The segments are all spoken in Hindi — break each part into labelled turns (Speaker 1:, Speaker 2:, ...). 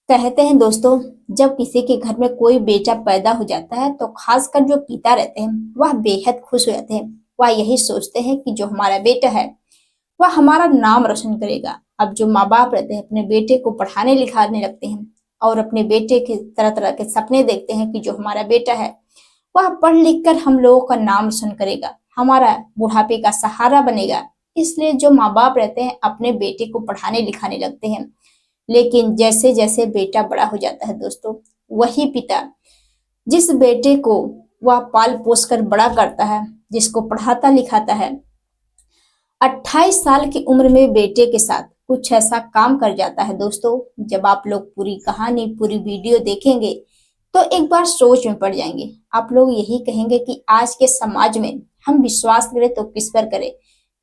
Speaker 1: कहते हैं दोस्तों, जब किसी के घर में कोई बेटा पैदा हो जाता है तो खासकर जो पिता रहते हैं वह बेहद खुश हो जाते हैं। वह यही सोचते हैं कि जो हमारा बेटा है वह हमारा नाम रोशन करेगा। अब जो माँ बाप रहते हैं अपने बेटे को पढ़ाने लिखाने लगते हैं और अपने बेटे के तरह तरह के सपने देखते हैं कि जो हमारा बेटा है वह पढ़ लिख कर हम लोगों का नाम रोशन करेगा, हमारा बुढ़ापे का सहारा बनेगा। इसलिए जो माँ बाप रहते हैं अपने बेटे को पढ़ाने लिखाने लगते हैं। लेकिन जैसे जैसे बेटा बड़ा हो जाता है दोस्तों, वही पिता जिस बेटे को वह पाल पोस कर बड़ा करता है, जिसको पढ़ाता लिखाता है, 28 साल की उम्र में बेटे के साथ कुछ ऐसा काम कर जाता है दोस्तों। जब आप लोग पूरी कहानी पूरी वीडियो देखेंगे तो एक बार सोच में पड़ जाएंगे। आप लोग यही कहेंगे कि आज के समाज में हम विश्वास करें तो किस पर करें।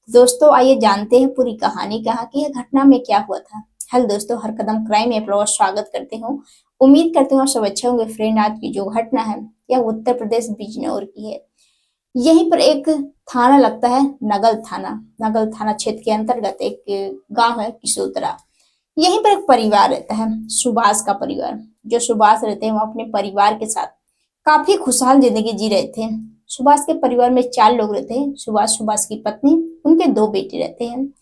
Speaker 1: दोस्तों आइए जानते हैं पूरी कहानी, कहाँ की है, घटना में क्या हुआ था। हेलो दोस्तों, हर कदम क्राइम में आपका स्वागत करते हूँ। उम्मीद करते हूँ आप सब अच्छे होंगे। फ्रेंड, आज की जो घटना है यह उत्तर प्रदेश बिजनौर की है। यहीं पर एक थाना लगता है, नगल थाना। नगल थाना क्षेत्र के अंतर्गत एक गांव है किशोतरा। यहीं पर एक परिवार रहता है, सुभाष का परिवार। जो सुभाष रहते हैं वो अपने परिवार के साथ काफी खुशहाल जिंदगी जी रहे थे। सुभाष के परिवार में 4 लोग रहते हैं, सुभाष, सुभाष की पत्नी, उनके 2 बेटे रहते हैं।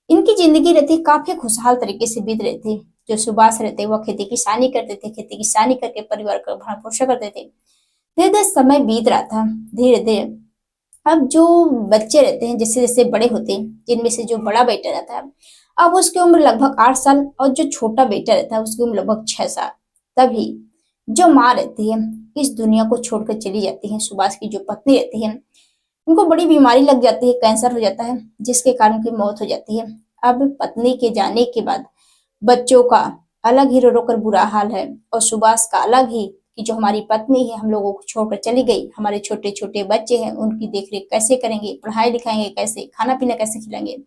Speaker 1: इनकी जिंदगी रहती काफी खुशहाल तरीके से बीत रहे थे। जो सुभाष रहते वो खेती किसानी करते थे, खेती किसानी करके परिवार का भरण पोषण करते थे। धीरे धीरे समय बीत रहा था। धीरे धीरे अब जो बच्चे रहते हैं जैसे जैसे बड़े होते हैं, जिनमें से जो बड़ा बेटा रहता है अब उसकी उम्र लगभग 8 साल और जो छोटा बेटा रहता है उसकी उम्र लगभग 6 साल। तभी जो माँ रहती है इस दुनिया को छोड़कर चली जाती है। सुभाष की जो पत्नी रहती है उनको बड़ी बीमारी लग जाती है, कैंसर हो जाता है, जिसके कारण उनकी मौत हो जाती है। अब पत्नी के जाने के बाद बच्चों का अलग ही रो रो कर बुरा हाल है और सुभाष का अलग ही कि जो हमारी पत्नी है हम लोगों को छोड़कर चली गई, हमारे छोटे छोटे बच्चे हैं उनकी देखरेख कैसे करेंगे, पढ़ाई लिखाएंगे कैसे, खाना पीना कैसे खिलाएंगे।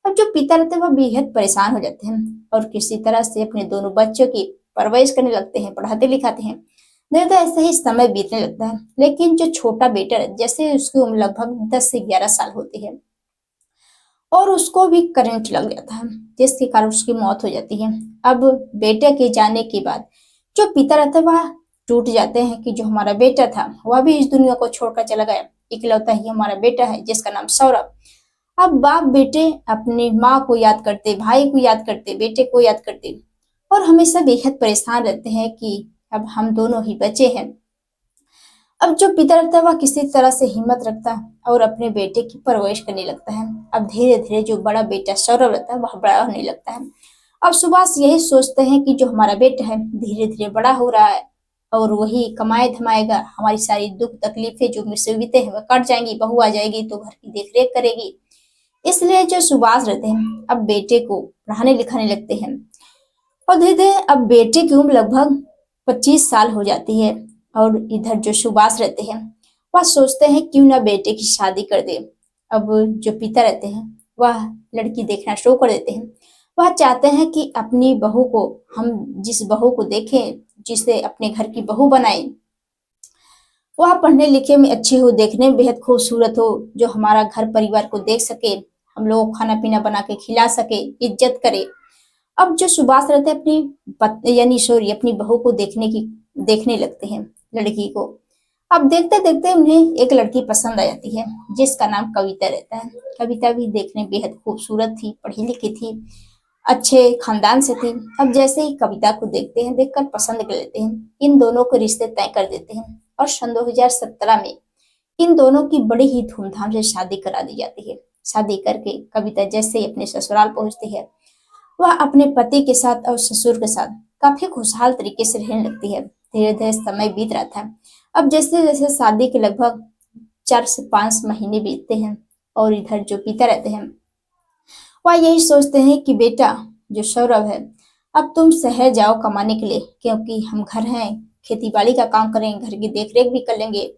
Speaker 1: अब जो पिता रहते हैं वह बेहद परेशान हो जाते हैं और किसी तरह से अपने दोनों बच्चों की परवरिश करने लगते हैं, पढ़ाते लिखाते हैं। नहीं तो ऐसे ही समय बीतने लगता है। लेकिन जो छोटा बेटा है जैसे उसकी उम्र लगभग 10 से 11 साल होती है और उसको भी करंट लग जाता है, जिसके कारण उसकी मौत हो जाती है। अब बेटे के जाने के बाद जो पिता रहता है वह टूट जाते हैं कि जो हमारा बेटा था वह भी इस दुनिया को छोड़कर चला गया। इकलौता ही हमारा बेटा है जिसका नाम सौरभ। अब बाप बेटे अपनी माँ को याद करते, भाई को याद करते, बेटे को याद करते और हमेशा बेहद परेशान रहते हैं कि अब हम दोनों ही बचे हैं। अब जो पिता रहता है वह किसी तरह से हिम्मत रखता है और अपने बेटे की परवरिश करने लगता है। अब धीरे धीरे जो बड़ा बेटा सौरभ रहता है वह बड़ा होने लगता है। अब सुभाष यही सोचते हैं कि जो हमारा बेटा है धीरे धीरे बड़ा हो रहा है और वही कमाए धमाएगा, हमारी सारी दुख तकलीफें जो मुसीबतें हैं वह कट जाएंगी, बहू आ जाएगी तो घर की देखरेख करेगी। इसलिए जो सुभाष रहते हैं अब बेटे को पढ़ाने लिखाने लगते हैं और धीरे धीरे अब बेटे की उम्र लगभग 25 साल हो जाती है। और इधर जो सुभाष रहते हैं वह सोचते हैं क्यों ना बेटे की शादी कर दे। अब जो पिता रहते हैं वह लड़की देखना शुरू कर देते हैं। वह चाहते हैं कि अपनी बहू को, हम जिस बहू को देखें, जिसे अपने घर की बहू बनाए, वह पढ़ने लिखे में अच्छी हो, देखने में बेहद खूबसूरत हो, जो हमारा घर परिवार को देख सके, हम लोगों को खाना पीना बना के खिला सके, इज्जत करे। अब जो सुभाष रहते हैं अपनी यानी सॉरी अपनी बहू को देखने लगते हैं लड़की को। अब देखते देखते उन्हें एक लड़की पसंद आ जाती है जिसका नाम कविता रहता है। कविता भी देखने में बेहद खूबसूरत थी, पढ़ी लिखी थी, अच्छे खानदान से थी। अब जैसे ही कविता को देखते हैं, देखकर पसंद कर लेते हैं, इन दोनों को रिश्ते तय कर देते हैं और सन 2017 में इन दोनों की बड़ी ही धूमधाम से शादी करा दी जाती है। शादी करके कविता जैसे ही अपने ससुराल पहुंचती है वह अपने पति के साथ और ससुर के साथ काफी खुशहाल तरीके से रहने लगती है। धीरे धीरे समय बीत रहा था। अब जैसे जैसे शादी के लगभग 4 से 5 महीने बीतते हैं और इधर जो पिता रहते हैं वह यही सोचते हैं कि बेटा जो सौरभ है अब तुम शहर जाओ कमाने के लिए, क्योंकि हम घर हैं, खेती बाड़ी का काम करेंगे, घर की देखरेख भी कर लेंगे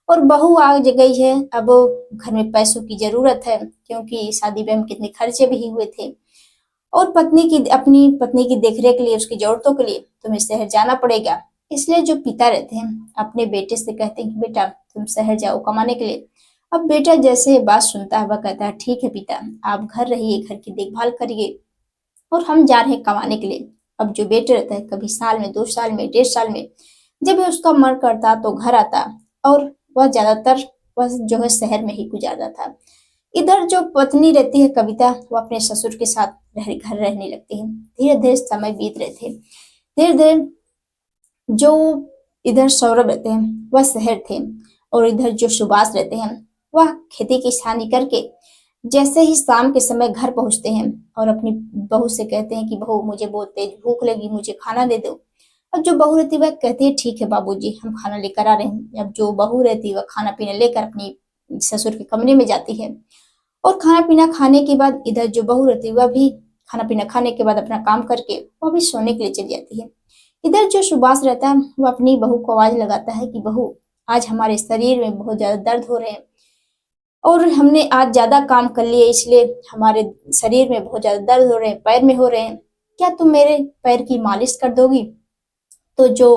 Speaker 1: और बहू आ गई है। अब घर में पैसों की जरूरत है क्योंकि शादी ब्याह में कितने खर्चे भी हुए थे और अपनी पत्नी की देखरेख के लिए, उसकी जरूरतों के लिए तुम्हें शहर जाना पड़ेगा। इसलिए जो पिता रहते हैं अपने बेटे से कहते हैं कि बेटा तुम शहर जाओ कमाने के लिए। अब बेटा जैसे बात सुनता है वह कहता है ठीक है पिता, आप घर रहिए, घर की देखभाल करिए और हम जा रहे हैं कमाने के लिए। अब जो बेटा रहता है कभी साल में, 2 साल में, 1.5 साल में जब भी उसका मन करता तो घर आता, और वह ज्यादातर वह जो है शहर में ही गुजारता था। इधर जो पत्नी रहती है कविता, वो अपने ससुर के साथ घर रहने लगती है। धीरे धीरे समय बीत रहे थे। धीरे धीरे जो इधर सौरभ रहते हैं वह शहर थे, और इधर जो सुभाष रहते हैं वह खेती किसानी करके जैसे ही शाम के समय घर पहुंचते हैं और अपनी बहू से कहते हैं कि बहू मुझे बहुत तेज भूख लगी, मुझे खाना दे दो। अब जो बहू रहती है वह कहती है ठीक है बाबूजी, हम खाना लेकर आ रहे हैं। अब जो बहू रहती है वह खाना पीना लेकर अपनी ससुर के कमरे में जाती है, और खाना पीना खाने के बाद इधर जो बहू रहती है वह भी खाना पीना खाने के बाद अपना काम करके वह भी सोने के लिए चली जाती है। इधर जो सुभाष रहता है वो अपनी बहू को आवाज लगाता है कि बहू, आज हमारे शरीर में बहुत ज्यादा दर्द हो रहे हैं, और हमने आज ज्यादा काम कर लिए, इसलिए हमारे शरीर में बहुत ज्यादा दर्द हो रहे हैं, पैर में हो रहे हैं, क्या तुम मेरे पैर की मालिश कर दोगी? तो जो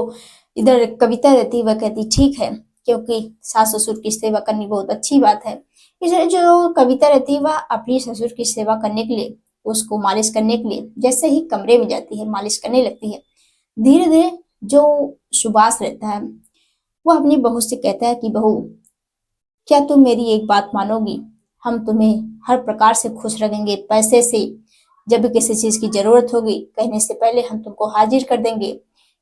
Speaker 1: इधर कविता रहती वह कहती ठीक है, क्योंकि सास ससुर की सेवा करनी बहुत अच्छी बात है। इसलिए जो कविता रहती है वह अपनी ससुर की सेवा करने के लिए, उसको मालिश करने के लिए जैसे ही कमरे में जाती है, मालिश करने लगती है। धीरे धीरे जो सुभाष रहता है वो अपनी बहू से कहता है कि बहू, क्या तुम मेरी एक बात मानोगी? हम तुम्हें हर प्रकार से खुश रखेंगे, पैसे से, जब भी किसी चीज की जरूरत होगी कहने से पहले हम तुमको हाजिर कर देंगे,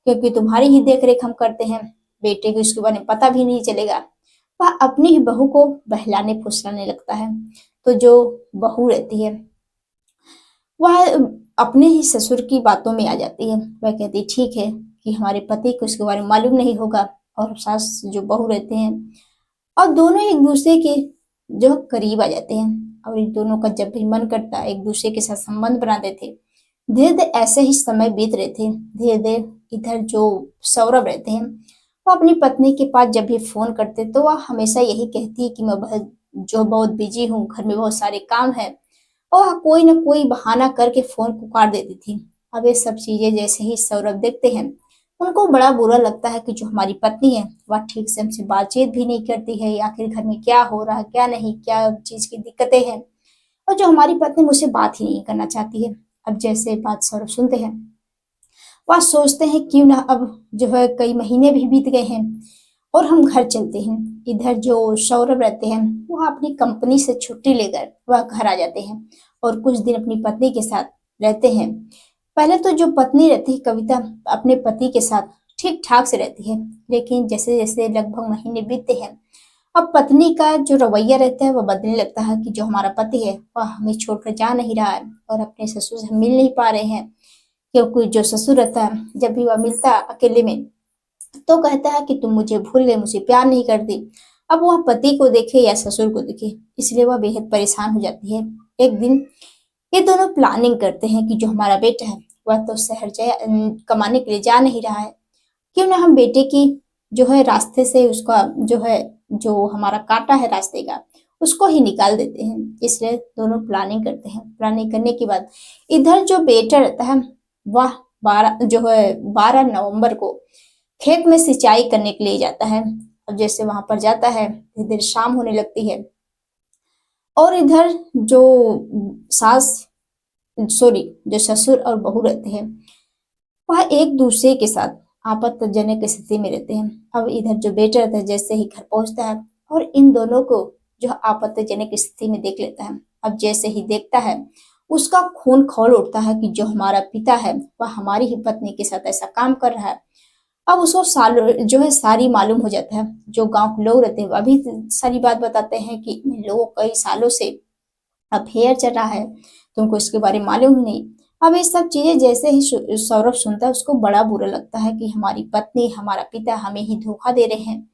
Speaker 1: क्योंकि तुम्हारी ही देख रेख हम करते हैं। बेटे को इसके बारे में पता भी नहीं चलेगा। वह अपनी ही बहू को बहलाने फुसलाने लगता है। तो जो बहू रहती है वह अपने ही ससुर की बातों में आ जाती है। वह कहती ठीक है कि हमारे पति को इसके बारे में मालूम नहीं होगा, और सास जो बहू रहते हैं और दोनों एक दूसरे के जो करीब आ जाते हैं, और इन दोनों का जब भी मन करता एक दूसरे के साथ संबंध बनाते थे। धीरे धीरे ऐसे ही समय बीत रहे थे। धीरे धीरे इधर जो सौरभ रहते हैं वो अपनी पत्नी के पास जब भी फोन करते तो वह हमेशा यही कहती है कि मैं बहुत बिजी हूँ, घर में बहुत सारे काम है, और वह कोई ना कोई बहाना करके फोन को काट देती थी। अब ये सब चीजें जैसे ही सौरभ देखते हैं उनको बड़ा बुरा लगता है कि जो हमारी पत्नी है वह ठीक से हमसे बातचीत भी नहीं करती है, आखिर घर में क्या हो रहा है क्या नहीं, क्या चीज की दिक्कतें हैं, और जो हमारी पत्नी मुझसे बात ही नहीं करना चाहती है। अब जैसे बात सौरभ सुनते हैं वह सोचते हैं क्यों ना अब जो है कई महीने भी बीत गए हैं और हम घर चलते हैं। इधर जो सौरभ रहते हैं वह अपनी कंपनी से छुट्टी लेकर वह घर आ जाते हैं और कुछ दिन अपनी पत्नी के साथ रहते हैं। पहले तो जो पत्नी रहती है कविता अपने पति के साथ ठीक ठाक से रहती है, लेकिन जैसे जैसे लगभग महीने बीतते हैं अब पत्नी का जो रवैया रहता है वह बदलने लगता है कि जो हमारा पति है वह हमें छोड़कर जा नहीं रहा है और अपने ससुर से मिल नहीं पा रहे हैं, क्योंकि जो ससुर रहता है जब भी वह मिलता है अकेले में तो कहता है कि तुम मुझे भूल गए, मुझे प्यार नहीं करती। अब वह पति को देखे या ससुर को देखे इसलिए वह बेहद परेशान हो जाती है। एक दिन ये दोनों प्लानिंग करते हैं कि जो हमारा बेटा है वह तो शहर कमाने के लिए जा नहीं रहा है, क्यों ना हम बेटे की जो है रास्ते से उसका जो है जो हमारा कांटा है रास्ते का उसको ही निकाल देते हैं। इसलिए दोनों प्लानिंग करते हैं। प्लानिंग करने के बाद इधर जो बेटा रहता है वह 12 नवंबर को खेत में सिंचाई करने के लिए जाता है। अब जैसे वहां पर जाता है धीरे धीरे शाम होने लगती है और इधर जो सास सॉरी जो ससुर और बहू रहते हैं वह एक दूसरे के साथ आपत्तिजनक स्थिति में रहते हैं। अब इधर जो बेटा रहता है जैसे ही घर पहुंचता है और इन दोनों को जो आपत्तिजनक स्थिति में देख लेता है, अब जैसे ही देखता है उसका खून खौल उठता है कि जो हमारा पिता है वह हमारी ही पत्नी के साथ ऐसा काम कर रहा है। अब उसको जो है सारी मालूम हो जाता है। जो गांव के लोग रहते हैं वह भी सारी बात बताते हैं कि इन लोगों कई सालों से अफेयर चल रहा है, तुमको इसके बारे में मालूम ही नहीं। अब ये सब चीजें जैसे ही सौरभ सुनता है उसको बड़ा बुरा लगता है कि हमारी पत्नी हमारा पिता हमें ही धोखा दे रहे हैं।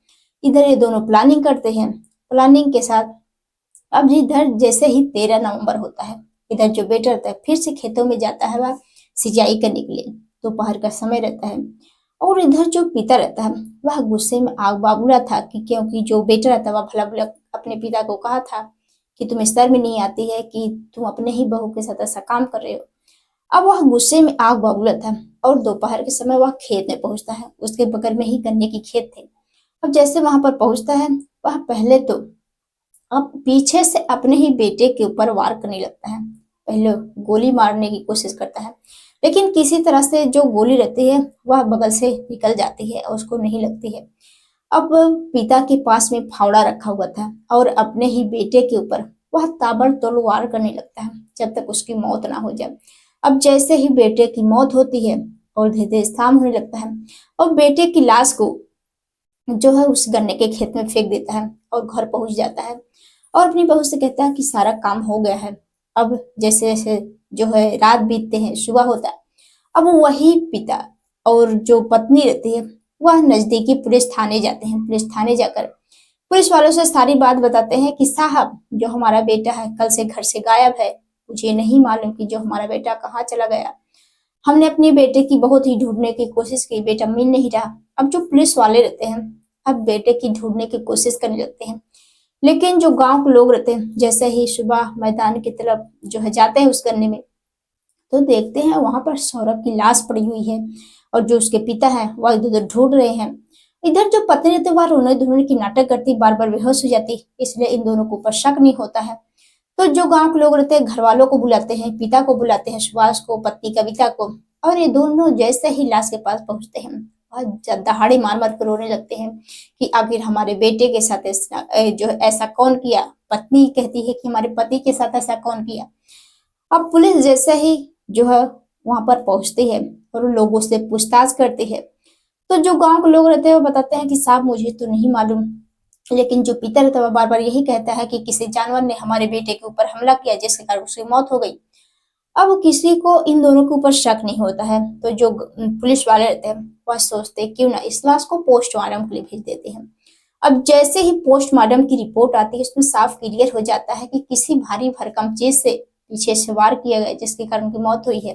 Speaker 1: इधर ये दोनों प्लानिंग करते हैं। प्लानिंग के साथ अब इधर जैसे ही 13 नवंबर होता है इधर जो बेटा रहता है फिर से खेतों में जाता है वह सिंचाई करने के लिए। दोपहर का समय रहता है और इधर जो पिता रहता है वह गुस्से में आग बाबूला था कि क्योंकि जो बेटा रहता है वह भला भला अपने पिता को कहा था कि तुम्हें शर्म नहीं आती है कि तुम अपने ही बहू के साथ ऐसा काम कर रहे हो। अब वह गुस्से में आग बबूला था और दोपहर के समय वह खेत में पहुंचता है। उसके बगल में ही गन्ने की खेत थे। अब जैसे वहां पर पहुंचता है वह पहले तो अब पीछे से अपने ही बेटे के ऊपर वार करने लगता है। पहले गोली मारने की कोशिश करता है लेकिन किसी तरह से जो गोली रहती है वह बगल से निकल जाती है और उसको नहीं लगती है। अब पिता के पास में फावड़ा रखा हुआ था और अपने ही बेटे के ऊपर वह ताबड़तोड़ वार करने लगता है जब तक उसकी मौत ना हो जाए। अब जैसे ही बेटे की मौत होती है और धीरे धीरे शाम होने लगता है और बेटे की लाश को जो है उस गन्ने के खेत में फेंक देता है और घर पहुंच जाता है और अपनी बहू से कहता है कि सारा काम हो गया है। अब जैसे जैसे जो है रात बीतते हैं, सुबह होता है। अब वही पिता और जो पत्नी रहती है वह नजदीकी पुलिस थाने जाते हैं। पुलिस थाने जाकर पुलिस वालों से सारी बात बताते हैं कि साहब, जो हमारा बेटा है कल से घर से गायब है। मुझे नहीं मालूम कि जो हमारा बेटा कहाँ चला गया। हमने अपने बेटे की बहुत ही ढूंढने की कोशिश की, बेटा मिल नहीं रहा। अब जो पुलिस वाले रहते हैं अब बेटे की ढूंढने की कोशिश करने लगते हैं, लेकिन जो गांव के लोग रहते हैं जैसे ही सुबह मैदान की तरफ जो है जाते हैं उस गन्ने में, तो देखते हैं वहां पर सौरभ की लाश पड़ी हुई है और जो उसके पिता है वह इधर उधर ढूंढ रहे हैं। इधर जो पत्नी रहती है वह रोने धोने की नाटक करती, बार बार बेहोश हो जाती, इसलिए इन दोनों को ऊपर शक नहीं होता है। तो जो गांव के लोग रहते हैं घर वालों को बुलाते हैं, पिता को बुलाते हैं, सुभाष को, पत्नी कविता को, और ये दोनों जैसे ही लाश के पास पहुंचते हैं वह दहाड़े मार मार कर रोने लगते हैं कि आखिर हमारे बेटे के साथ जो ऐसा कौन किया। पत्नी कहती है कि हमारे पति के साथ ऐसा कौन किया। अब पुलिस जैसे ही जो है वहां पर पहुंचती है और उन लोगों से पूछताछ करती है, तो जो गांव के लोग रहते हैं वो बताते हैं कि साहब मुझे तो नहीं मालूम, लेकिन जो पिता रहता है वह बार बार यही कहता है कि किसी जानवर ने हमारे बेटे के ऊपर हमला किया जिसके कारण उसकी मौत हो गई। अब किसी को इन दोनों के ऊपर शक नहीं होता है, तो जो पुलिस वाले रहते हैं वह सोचते हैं क्यों ना इस लाश को पोस्टमार्टम के लिए भेज देते हैं। अब जैसे ही पोस्टमार्टम की रिपोर्ट आती है उसमें साफ क्लियर हो जाता है कि किसी भारी भरकम चीज से पीछे से वार किया गया जिसके कारण उनकी मौत हुई है।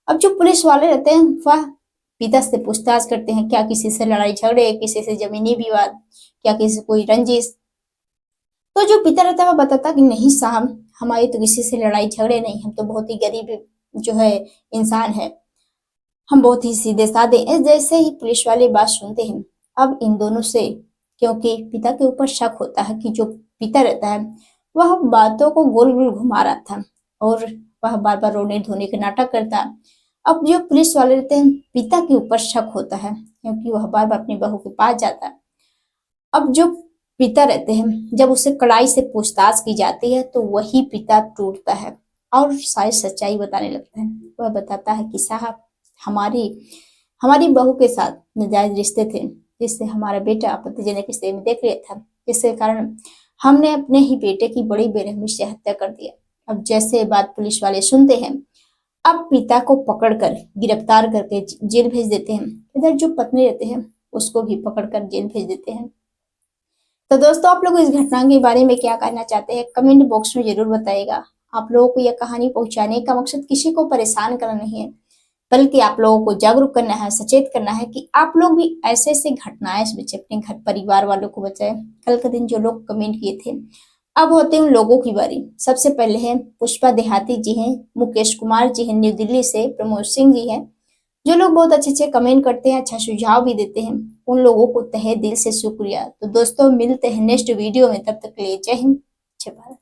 Speaker 1: अब जो पुलिस वाले रहते हैं वह पिता से पूछताछ करते हैं, क्या किसी से लड़ाई झगड़े, किसी से जमीनी विवाद, क्या किसी से कोई रंजिश। तो जो पिता रहता है वह बताता कि नहीं साहब, हमारी तो किसी से लड़ाई झगड़े नहीं, हम तो बहुत ही गरीब जो है इंसान है, हम बहुत ही सीधे साधे हैं। जैसे ही पुलिस वाले बात सुनते हैं अब इन दोनों से, क्योंकि पिता के ऊपर शक होता है कि जो पिता रहता है वह बातों को गोल गोल घुमा रहा था और वह बार बार रोने धोने का नाटक करता। अब जो पुलिस वाले रहते हैं पिता के ऊपर शक होता है क्योंकि वह बार बार अपनी बहू के पास जाता है। अब जो पिता रहते हैं जब उसे कड़ाई से पूछताछ की जाती है तो वही पिता टूटता है और सारी सच्चाई बताने लगता है। वह बताता है कि साहब, हमारी हमारी बहू के साथ नाजायज रिश्ते थे जिससे हमारा बेटा आपत्तिजनक स्थिति में देख लिया था, जिसके कारण हमने अपने ही बेटे की बड़ी बेरहमी से हत्या कर दिया। अब जैसे बात पुलिस वाले सुनते हैं अब पिता को पकड़कर गिरफ्तार करके जेल भेज देते हैं। इधर जो पत्नी रहते हैं उसको भी पकड़कर जेल भेज देते हैं। तो दोस्तों, आप लोग इस घटना के बारे में क्या कहना चाहते हैं कमेंट बॉक्स में जरूर बताइएगा। आप लोगों को यह कहानी पहुंचाने का मकसद किसी को परेशान करना नहीं है, बल्कि आप लोगों को जागरूक करना है, सचेत करना है कि आप लोग भी ऐसे ऐसे घटनाएं से बचे, अपने घर परिवार वालों को बचाए। कल के दिन जो लोग कमेंट किए थे, अब होते हैं उन लोगों की बारी। सबसे पहले है पुष्पा देहाती जी हैं, मुकेश कुमार जी हैं न्यू दिल्ली से, प्रमोद सिंह जी हैं, जो लोग बहुत अच्छे अच्छे कमेंट करते हैं, अच्छा सुझाव भी देते हैं, उन लोगों को तहे दिल से शुक्रिया। तो दोस्तों मिलते हैं नेक्स्ट वीडियो में, तब तक के लिए जय हिंद, जय भारत।